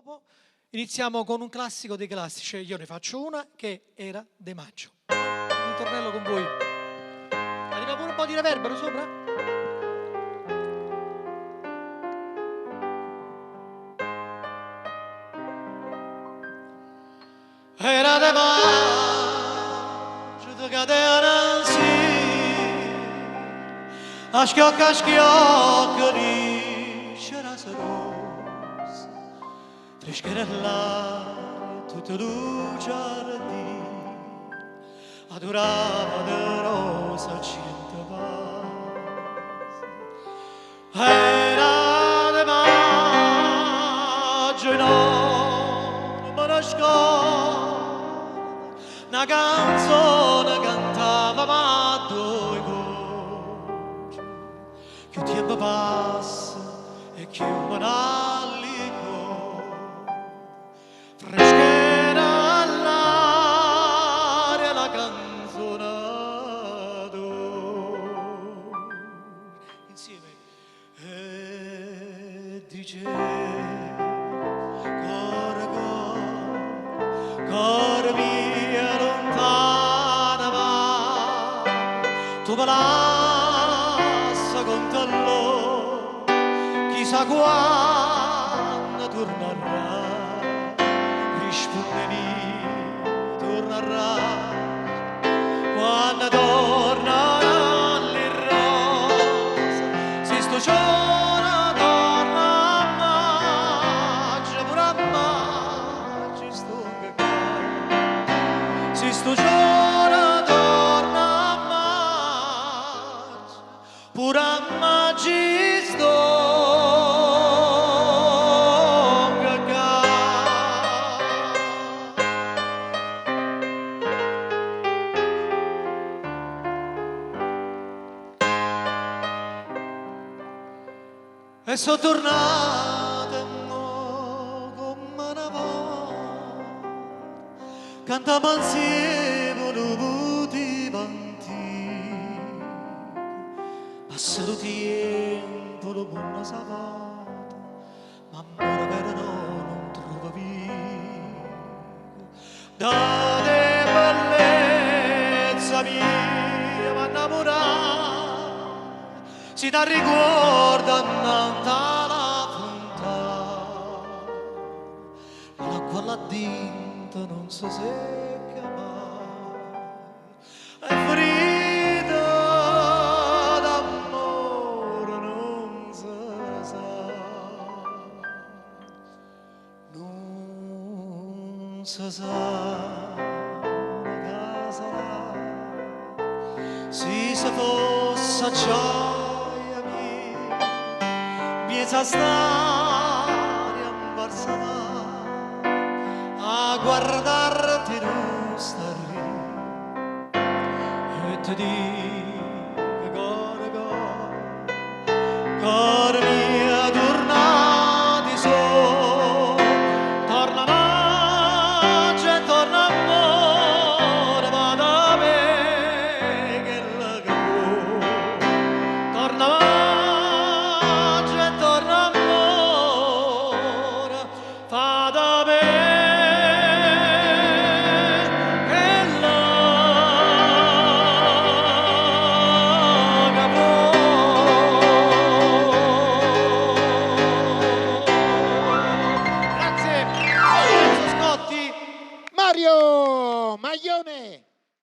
dopo iniziamo con un classico dei classici. Io ne faccio una che era De Maggio. Il ritornello con voi. Arriva pure un po' di reverbero sopra? Era De Maggio, tu cadeva sì, a schiocco lì c'era rosa, freschera tutta luce di, adorava de rosa cento pazzi. Era De Maggio, non me ne scordo, una canzone cantava ma due voci, che il tempo passa e che un allico freschera all'aria la canzone d'oro insieme e dice cor mia lontana va, tu me lascia con te lo, chissà quando tornerà, rispondimi, tornerà, quando tornerà le rose, se sto giorno torna a maggio, pure a maggio sto se sto giorno torna a maggio, pure a maggio sto cacà. E sono tornata come una volta, cantiamo insieme nuti vanti, passa il tempo, lo buono sabato, ma amore vero non trova via. Date bellezza mia, ma innamorare, si ti ricorda innanzi alla fontana, l'acqua là dentro non si secca mai, è ferita d'amore non si sa, non si sa che sarà, se fosse gioia mia, miezza stare a Barsamà, a guardarti non star lì e ti dico cor mia torna di so, torna maggio e torna amore, ma da me che la capo, torna maggio e torna amore, fa da me Mario Maglione.